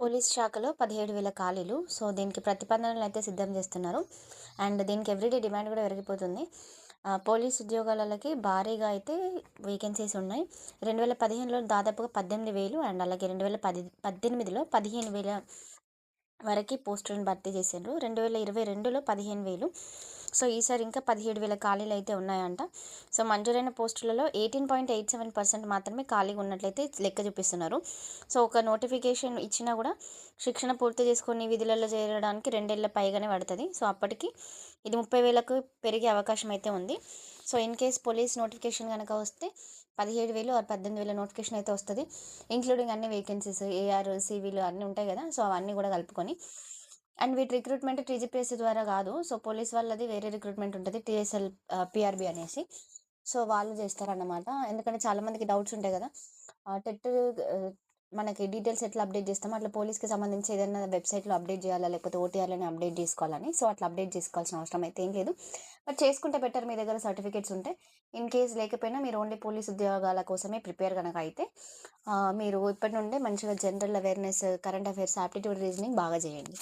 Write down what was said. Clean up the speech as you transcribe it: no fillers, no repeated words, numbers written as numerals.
Police శాఖలో 17,000 ఖాళీలు. So, దీనికి ప్రతిపాదనలైతే సిద్ధం జేస్తున్నారు. అండ్ దీనికి ఎవ్రీడే డిమాండ్ గూడా పెరిగిపోతుంది. పోలీస్ ఉద్యోగాలకి భారీగా అయితే వేకెన్సీస్ ఉన్నాయి. 2015లో దాదాపుగా 18,000 అండ్ అలాగే 18లో 15,000 వరకి పోస్టులను భర్తీ చేసిండ్రు. 2022లో 15,000. సో, ఈసారి ఇంకా 17,000 ఖాళీలైతే ఉన్నాయంట. సో, మంజూరైన పోస్టులలో 18.87% మాత్రమే ఖాళీగా ఉన్నట్లయితే లెక్క చూపిస్తున్నారు. సో, ఒక నోటిఫికేషన్ ఇచ్చినా కూడా శిక్షణ పూర్తి చేసుకొని విధులలో చేరడానికి 2 ఏళ్ల పైగానే పడుతుంది. సో, అప్పటికి ఇది 30,000కు పెరిగే అవకాశం అయితే ఉంది. So, in case police notification కనుక వస్తే 17,000 ఆర్ 18,000 నోటిఫికేషన్ అయితే వస్తది. ఇంక్లూడింగ్ అన్ని వేకెన్సీస్ ఏఆర్, సివిలు అన్నీ ఉంటాయి కదా! సో, అవన్నీ కూడా కలుపుకొని. అండ్ వీటి రిక్రూట్మెంట్ టీజీపీఎస్సీ ద్వారా కాదు. సో, పోలీస్ వాళ్ళది వేరే రిక్రూట్మెంట్ ఉంటుంది. టీఎస్ఎల్, పీఆర్బీ అనేసి. సో, వాళ్ళు చేస్తారన్నమాట. ఎందుకంటే చాలామందికి డౌట్స్ ఉంటాయి కదా! టెట్ మనకి డీటెయిల్స్ ఎట్లా అప్డేట్ చేస్తామో అట్లా పోలీస్‌కి సంబంధించి ఏదైనా వెబ్‌సైట్‌లో అప్డేట్ చేయాలా? లేకపోతే ఓటీఆర్‌లోనే అప్డేట్ చేసుకోవాలని. సో, అట్లా అప్డేట్ చేసుకోవాల్సిన అవసరం అయితే ఏం లేదు. బట్ చేసుకుంటే బెటర్ మీ దగ్గర సర్టిఫికేట్స్ ఉంటే. ఇన్ కేస్ లేకపోయినా మీరు ఓన్లీ పోలీస్ ఉద్యోగాల కోసమే ప్రిపేర్ గనక అయితే మీరు ఇప్పటి నుండే మంచిగా general awareness, current affairs, aptitude reasoning బాగా చేయండి.